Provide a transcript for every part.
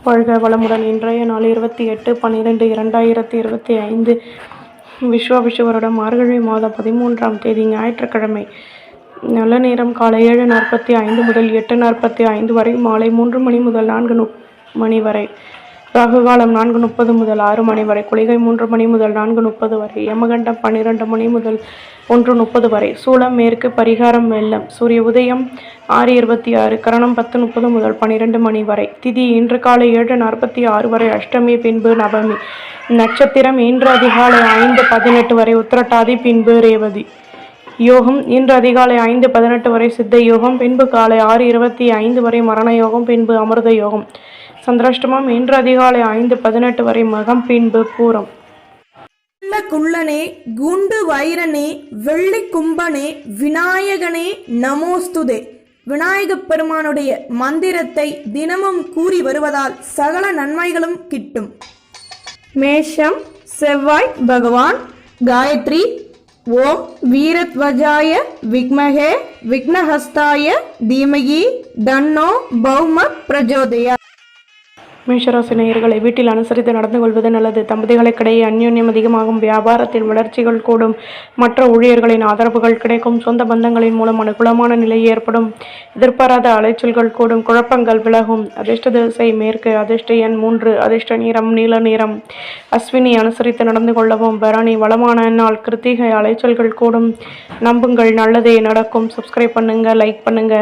வாழ்க வளமுடன். இன்றைய நாள் 28/12/2025 விஸ்வாபிஷு மார்கழி மாதம் 13ஆம் தேதி ஞாயிற்றுக்கிழமை. நல்ல நேரம் காலை 7:45 முதல் 8:45 வரை, மாலை 3 மணி முதல் 4 மணி வரை, ராகு காலம் 4:30 முதல் 6 மணி வரை, குளிகை 3 மணி முதல் 4:30 வரை, யமகண்டம் 12 மணி முதல் 1:30 வரை, சூலம் மேற்கு, பரிகாரம் வெள்ளம். சூரிய உதயம் 6:26, கரணம் 10:30 முதல் 12 மணி வரை, திதி இன்று காலை 7:46 வரை, அஷ்டமி பின்பு நவமி, நட்சத்திரம் இன்று அதிகாலை 5:18 வரை உத்திரட்டாதி பின்பு ரேவதி, யோகம் இன்று அதிகாலை 5:18 வரை சித்த யோகம், பின்பு காலை 6:25 வரை மரண யோகம், பின்பு அமிர்த யோகம். சந்திராஷ்டமம் இன்று அதிகாலை 5:18 வரை மகம், பின்பு பூரம். குள்ளனே, குண்டு வைரனே, வெள்ளி கும்பனே, விநாயகனே நமோஸ்துதே. விநாயகப் பெருமானுடைய மந்திரத்தை தினமும் கூறி வருவதால் சகல நன்மைகளும் கிட்டும். மேஷம் செவ்வாய் பகவான். காயத்ரி. ஓம் வீரத்வஜாய விக்மஹே விக்னஹஸ்தாய தீமகி தன்னோ பௌம பிரஜோதயா. மேஷராசி நேயர்களை, வீட்டில் அனுசரித்து நடந்து கொள்வது நல்லது. தம்பதிகளுக்கிடையே அந்யோன்யம் அதிகமாகும். வியாபாரத்தில் வளர்ச்சிகள் கூடும். மற்ற ஊழியர்களின் ஆதரவுகள் கிடைக்கும். சொந்த பந்தங்களின் மூலம் அனுகூலமான நிலை ஏற்படும். எதிர்பாராத அலைச்சல்கள் கூடும். குழப்பங்கள் விலகும். அதிர்ஷ்ட திசை மேற்கு. அதிர்ஷ்ட எண் 3. அதிர்ஷ்ட நிறம் நீல நிறம். அஸ்வினி அனுசரித்து நடந்து கொள்ளவும். பரணி வளமான நாள். கிருத்திகை அலைச்சல்கள் கூடும். நம்புங்கள், நல்லதே நடக்கும். சப்ஸ்கிரைப் பண்ணுங்க, லைக் பண்ணுங்க.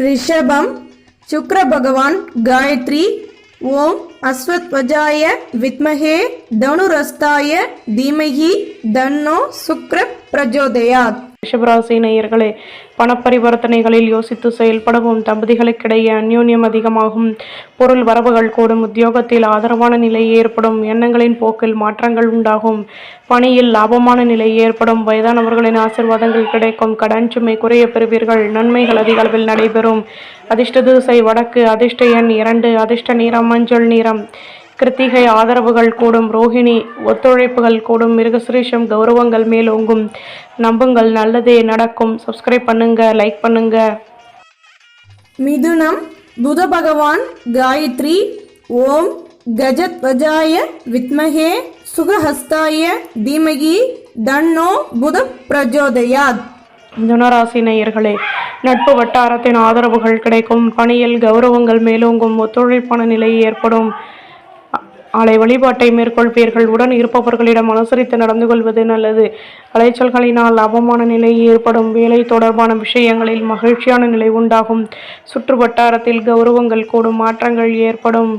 ரிஷபம் சுக்ர பகவான். காயத்ரி. ஓம் அஸ்வத்வஜாய வித்மஹே தனுரஸ்தாய தீமகி தன்னோ சுக்ர பிரஜோதயாத். ரிஷபராசி நேயர்களே, பணப்பரிவர்த்தனைகளில் யோசித்து செயல்படவும். தம்பதிகளுக்கிடையே அந்யோன்யம் அதிகமாகும். பொருள் வரவுகள் கூடும். உத்தியோகத்தில் ஆதரவான நிலை ஏற்படும். எண்ணங்களின் போக்கில் மாற்றங்கள் உண்டாகும். பணியில் லாபமான நிலை ஏற்படும். வயதானவர்களின் ஆசீர்வாதங்கள் கிடைக்கும். கடன் சுமை குறைய பெறுவீர்கள். நன்மைகள் அதிக அளவில் நடைபெறும். அதிர்ஷ்ட திசை வடக்கு. அதிர்ஷ்ட எண் 2. அதிர்ஷ்ட நிறம் மஞ்சள் நிறம். கிருத்திகை ஆதரவுகள் கூடும். ரோஹிணி ஒத்துழைப்புகள் கூடும். மிருகசிரீஷம் கௌரவங்கள் மேலோங்கும். நம்புங்கள், நல்லதே நடக்கும். சப்ஸ்கிரைப் பண்ணுங்க, லைக் பண்ணுங்க. மிதுனம் புத பகவான். காயத்ரி. ஓம் கஜத்வஜாய வித்மஹே சுகஹஸ்தாய தீமகி தன்னோ புத பிரஜோதயாத். மிதுனராசி நேயர்களே, நட்பு வட்டாரத்தின் ஆதரவுகள் கிடைக்கும். பணியில் கௌரவங்கள் மேலோங்கும். ஒத்துழைப்பான நிலை ஏற்படும். ஆலை வழிபாட்டை மேற்கொள்வீர்கள். உடன் இருப்பவர்களிடம் அனுசரித்து நடந்து கொள்வது நல்லது. அலைச்சல்களினால் லாபமான நிலை ஏற்படும். வேலை தொடர்பான விஷயங்களில் மகிழ்ச்சியான நிலை உண்டாகும். சுற்று வட்டாரத்தில் கௌரவங்கள் கூடும். மாற்றங்கள் ஏற்படும்.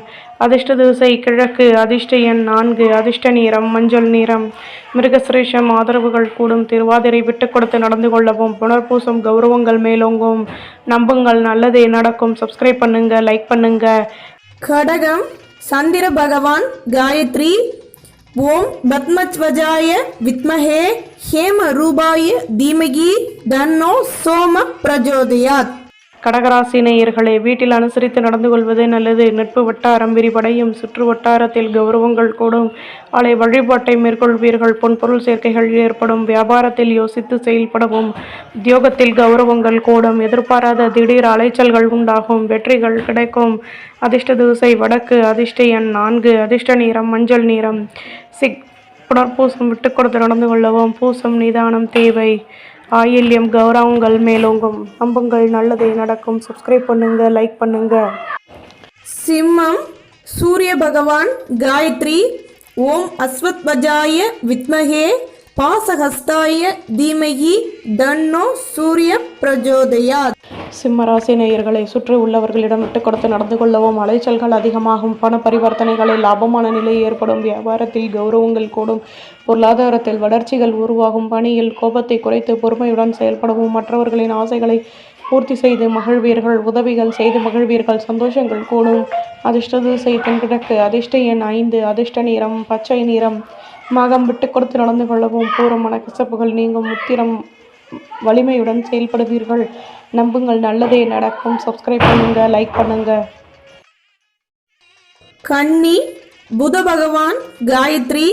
அதிர்ஷ்ட திசை கிழக்கு. அதிர்ஷ்ட எண் 4. அதிர்ஷ்ட நிறம் மஞ்சள் நிறம். மிருகசிரேஷம் ஆதரவுகள் கூடும். திருவாதிரை விட்டு கொடுத்து நடந்து கொள்ளவும். புனர்பூசம் கௌரவங்கள் மேலோங்கும். நம்புங்கள், நல்லதே நடக்கும். சப்ஸ்கிரைப் பண்ணுங்க, லைக் பண்ணுங்க. கடகம் சந்திர பகவான். காயத்ரி. ஓம் பத்மத்வஜாய வித்மஹே ஹேம ரூபாய தீமகி தன்னோ சோம பிரஜோதயாத். கடகராசி நேயர்களே, வீட்டில் அனுசரித்து நடந்து கொள்வது நல்லது. நட்பு வட்டாரம் விரிவடையும். சுற்று வட்டாரத்தில் கௌரவங்கள் கூடும். ஆலை வழிபாட்டை மேற்கொள்வீர்கள். பொன்பொருள் சேர்க்கைகள் ஏற்படும். வியாபாரத்தில் யோசித்து செயல்படவும். உத்தியோகத்தில் கௌரவங்கள் கூடும். எதிர்பாராத திடீர் அலைச்சல்கள் உண்டாகும். வெற்றிகள் கிடைக்கும். அதிர்ஷ்ட திசை வடக்கு. அதிர்ஷ்ட எண் 4. அதிர்ஷ்ட நிறம் மஞ்சள் நிறம். புனர்பூசம் விட்டு கொடுத்து நடந்து கொள்ளவும். பூசம் நிதானம் தேவை. ஆயில்யம் கௌரவங்கள் மேலோங்கும். நம்புங்கள், நல்லதே நடக்கும். சப்ஸ்கிரைப் பண்ணுங்க, லைக் பண்ணுங்க. சிம்மம் சூரிய பகவான். காயத்ரி. ஓம் அஸ்வத்வஜாய வித்மஹே பாசஹஸ்தாய தீமகி தன்னோ சூரிய பிரஜோதயாத். சிம்மராசி நேயர்களை, சுற்றி உள்ளவர்களிடம் விட்டு கொடுத்து நடந்து கொள்ளவும். அலைச்சல்கள் அதிகமாகும். பண பரிவர்த்தனைகளில் லாபமான நிலை ஏற்படும். வியாபாரத்தில் கௌரவங்கள் கூடும். பொருளாதாரத்தில் வளர்ச்சிகள் உருவாகும். பணியில் கோபத்தை குறைத்து பொறுமையுடன் செயல்படவும். மற்றவர்களின் ஆசைகளை பூர்த்தி செய்து மகிழ்வீர்கள். உதவிகள் செய்து மகிழ்வீர்கள். சந்தோஷங்கள் கூடும். அதிர்ஷ்ட திசை தென்கிழக்கு. அதிர்ஷ்ட எண் 5. அதிர்ஷ்ட நிறம் பச்சை நிறம். மகம் விட்டு கொடுத்து நடந்து கொள்ளவும். பூரம் மனக்கசப்புகள் நீங்கும். உத்திரம் வலிமையுடன் செயல்படுவீர்கள். நம்புங்கள், நல்லதே நடக்கும். சப்ஸ்கிரைப் பண்ணுங்க, லைக் பண்ணுங்க. கன்னி புத பகவான். காயத்ரி.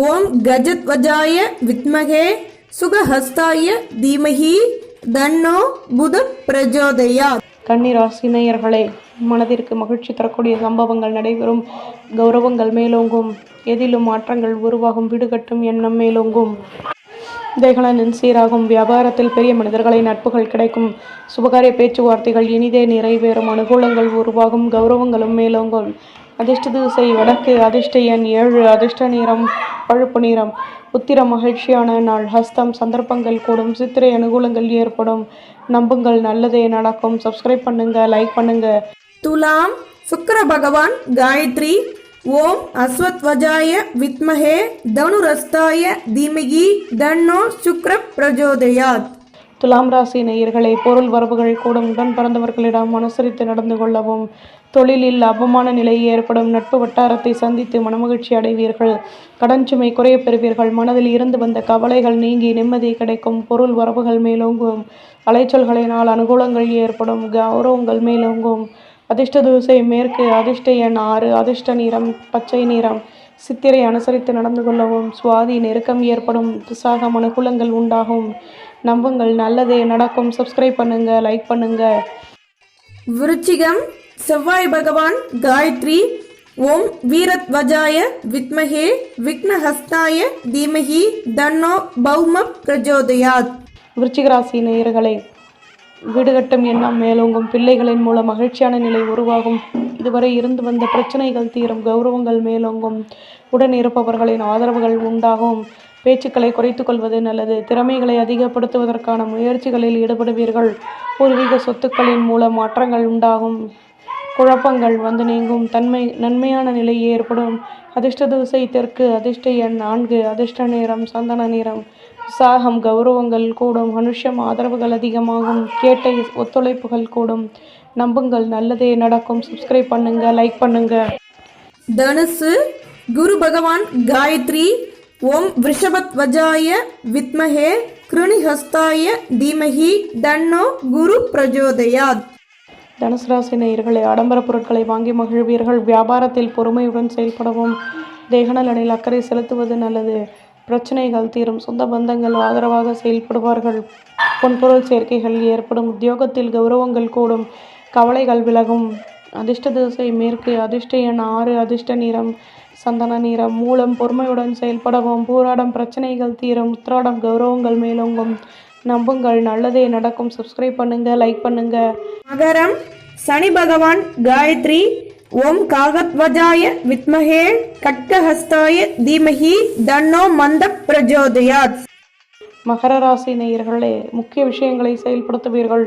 ஓம் கஜத்வஜாய வித்மஹே சுகஹஸ்தாய தீமஹி தன்னோ புத பிரஜோதயாத். கன்னி ராசி நேயர்களே, மனதிற்கு மகிழ்ச்சி தரக்கூடிய சம்பவங்கள் நடைபெறும். கௌரவங்கள் மேலோங்கும். எதிலும் மாற்றங்கள் உருவாகும். வீடு கட்டும் எண்ணம் மேலோங்கும். தேகநலன் சீராகும். வியாபாரத்தில் பெரிய மனிதர்களின் நட்புகள் கிடைக்கும். சுபகாரிய பேச்சுவார்த்தைகள் இனிதே நிறைவேறும். அனுகூலங்கள் உருவாகும். கௌரவங்களும் மேலோங்கும். அதிர்ஷ்ட திசை வடக்கு. அதிர்ஷ்ட எண் 7. அதிர்ஷ்ட நிறம் பழுப்பு நிறம். உத்திரம் மகிழ்ச்சியான நாள். ஹஸ்தம் சந்தர்ப்பங்கள் கூடும். சித்திரை அனுகூலங்கள் ஏற்படும். நம்புங்கள், நல்லதே நடக்கும். சப்ஸ்கிரைப் பண்ணுங்க, லைக் பண்ணுங்க. துலாம் சுக்கிர பகவான் காயத்ரி. ஓம் அஸ்வத்வஜாய வித்மஹே தனுரஸ்தாய தீமகி தன்னோ சுக்ர பிரஜோதயாத். துலாம் ராசி நேயர்களே, பொருள் வரவுகள் கூடும். உடன் பிறந்தவர்களிடம் அனுசரித்து நடந்து கொள்ளவும். தொழிலில் லாபமான நிலை ஏற்படும். நட்பு வட்டாரத்தை சந்தித்து மனமகிழ்ச்சி அடைவீர்கள். கடன் சுமை குறைய பெறுவீர்கள். மனதில் இருந்து வந்த கவலைகள் நீங்கி நிம்மதி கிடைக்கும். பொருள் வரவுகள் மேலோங்கும். அலைச்சல்களினால் அனுகூலங்கள் ஏற்படும். கௌரவங்கள் மேலோங்கும். அதிர்ஷ்ட திசை மேற்கு. அதிர்ஷ்ட எண் 6. அதிர்ஷ்ட நிறம் பச்சை நிறம். சித்திரை அனுசரித்து நடந்து கொள்ளவும். சுவாதி நெருக்கம் ஏற்படும். விசாகம் அனுகூலங்கள் உண்டாகும். நம்புங்கள், நல்லதே நடக்கும். சப்ஸ்கிரைப் பண்ணுங்க, லைக் பண்ணுங்க. விருச்சிகம் செவ்வாய் பகவான் காயத்ரி. ஓம் வீரத்வஜாய வித்மஹே விக்னஹஸ்தாய தீமஹி தன்னோ பௌம பிரஜோதயாத். விருச்சிக ராசி நேயர்களே, வீடு கட்டும் எண்ணம் மேலோங்கும். பிள்ளைகளின் மூலம் மகிழ்ச்சியான நிலை உருவாகும். இதுவரை இருந்து வந்த பிரச்சனைகள் தீரும். கௌரவங்கள் மேலோங்கும். உடன் இருப்பவர்களின் ஆதரவுகள் உண்டாகும். பேச்சுக்களை குறைத்துக் கொள்வது நல்லது. திறமைகளை அதிகப்படுத்துவதற்கான முயற்சிகளில் ஈடுபடுவீர்கள். பூர்வீக சொத்துக்களின் மூலம் மாற்றங்கள் உண்டாகும். குழப்பங்கள் வந்து நீங்கும். நன்மையான நிலை ஏற்படும். அதிர்ஷ்ட திசை தெற்கு. அதிர்ஷ்ட எண் 4. அதிர்ஷ்ட நிறம் சந்தன நிறம். விசாகம் கௌரவங்கள் கூடும். மனுஷம் ஆதரவுகள் அதிகமாகும். கேட்டை ஒத்துழைப்புகள் கூடும். நம்புங்கள், நல்லதே நடக்கும். சப்ஸ்கிரைப் பண்ணுங்க, லைக் பண்ணுங்க. தனுசு குரு பகவான் காயத்ரி. ஓம் விருஷபத்வஜாய வித்மஹே கிருணிஹஸ்தாய தீமஹி தன்னோ குரு பிரஜோதயாத். தனுசு ராசி நேயர்களே, ஆடம்பர பொருட்களை வாங்கி மகிழ்வீர்கள். வியாபாரத்தில் பொறுமையுடன் செயல்படவும். தேகநலனில் அக்கறை செலுத்துவது நல்லது. பிரச்சனைகள் தீரும். சொந்த பந்தங்கள் ஆதரவாக செயல்படுவார்கள். பொன்பொருள் சேர்க்கைகள் ஏற்படும். உத்தியோகத்தில் கௌரவங்கள் கூடும். கவலைகள் விலகும். அதிர்ஷ்ட திசை மேற்கு. அதிர்ஷ்ட எண் 6. அதிர்ஷ்ட நிறம் சந்தன நிறம். மூலம் பொறுமையுடன் செயல்படவும். பூராடம் பிரச்சனைகள் தீரும். உத்திராடம் கௌரவங்கள் மேலோங்கும். நம்புங்கள், நல்லதே நடக்கும். சப்ஸ்கிரைப் பண்ணுங்க, லைக் பண்ணுங்க. மகரம் சனி பகவான் காயத்ரி. ஓம் காகத்வஜாய வித்மஹே கட்கஹஸ்தாய தீமஹி தன்னோ மந்த பிரஜோதயாத். மகர ராசி நேயர்களே, முக்கிய விஷயங்களை செயல்படுத்துவீர்கள்.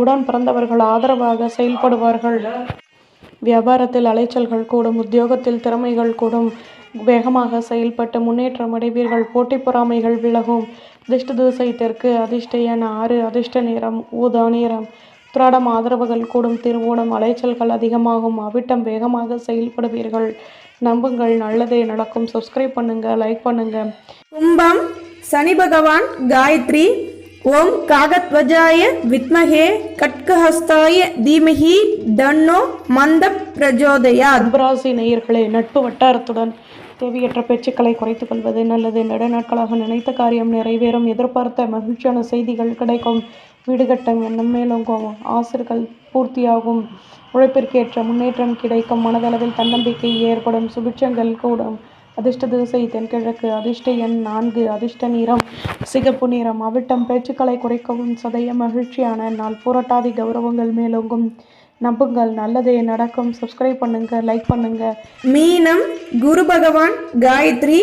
உடன் பிறந்தவர்கள் ஆதரவாக செயல்படுவார்கள். வியாபாரத்தில் அலைச்சல்கள் கூடும். உத்தியோகத்தில் திறமைகள் கூடும். வேகமாக செயல்பட்டு முன்னேற்றம் அடைவீர்கள். போட்டி பொறாமைகள் விலகும். அதிர்ஷ்ட திசை தெற்கு. அதிர்ஷ்ட எண் 6. அதிர்ஷ்ட நிறம் ஊதா நிறம். உத்திராடம் ஆதரவுகள் கூடும். திருவோணம் அலைச்சல்கள் அதிகமாகும். அவிட்டம் வேகமாக செயல்படுவீர்கள். நம்புங்கள், நல்லதே நடக்கும். சப்ஸ்கிரைப் பண்ணுங்க, லைக் பண்ணுங்க. கும்பம் சனி பகவான் காயத்ரி. ஓம் காகத்வஜாய வித்மஹே கட்கஹஸ்தாய தீமஹி தன்னோ மந்த பிரஜோதயாத். கும்பராசி நேயர்களே, நட்பு வட்டாரத்துடன் தேவையற்ற பேச்சுக்களை குறைத்துக் கொள்வது நல்லது. நெடு நாட்களாக நினைத்த காரியம் நிறைவேறும். எதிர்பார்த்த மகிழ்ச்சியான செய்திகள் கிடைக்கும். வீடு கட்டும் எண்ணம் மேலோங்கும். ஆசைகள் பூர்த்தியாகும். உழைப்பிற்கேற்ற முன்னேற்றம் கிடைக்கும். மனதளவில் தன்னம்பிக்கை ஏற்படும். சுபிட்சங்கள் கூடும். அதிர்ஷ்ட திசை தென்கிழக்கு. அதிர்ஷ்ட எண் 4. அதிர்ஷ்ட நிறம் சிகப்பு நிறம். அவிட்டம் பேச்சுக்களை குறைக்கவும். சதய மகிழ்ச்சியான நாள். புரட்டாதி கௌரவங்கள் மேலோங்கும். நம்புங்கள், நல்லதே நடக்கும். சப்ஸ்கிரைப் பண்ணுங்க, லைக் பண்ணுங்க. மீனம் குரு பகவான் காயத்ரி.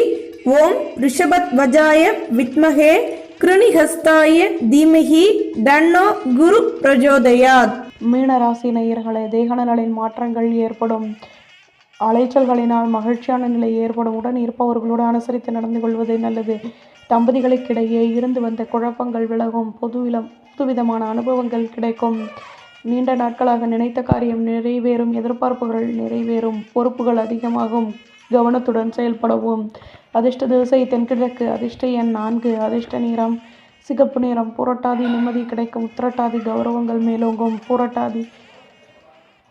ஓம் ரிஷபத்வஜாய வித்மஹே கிருணிஹஸ்தாய தீமஹி தன்னோ குரு பிரஜோதயாத். மீன ராசி நேயர்களே, தேகநலனில் மாற்றங்கள் ஏற்படும். அலைச்சல்களினால் மகிழ்ச்சியான நிலை ஏற்படும். உடன் இருப்பவர்களோடு அனுசரித்து நடந்து கொள்வது நல்லது. தம்பதிகளுக்கிடையே இருந்து வந்த குழப்பங்கள் விலகும். புதுவிதமான அனுபவங்கள் கிடைக்கும். நீண்ட நாட்களாக நினைத்த காரியம் நிறைவேறும். எதிர்பார்ப்புகள் நிறைவேறும். பொறுப்புகள் அதிகமாகும். கவனத்துடன் செயல்படவும். அதிர்ஷ்ட திசை தென்கிழக்கு. அதிர்ஷ்ட எண் 4. அதிர்ஷ்ட நிறம் சிகப்பு நிறம். புரட்டாதி நிம்மதி கிடைக்கும். உத்திரட்டாதி கௌரவங்கள் மேலோங்கும். புரட்டாதி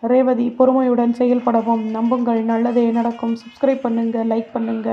ரேவதி பொறுமையுடன் செயல்படவும். நம்புங்கள், நல்லதே நடக்கும். சப்ஸ்கிரைப் பண்ணுங்க, லைக் பண்ணுங்க.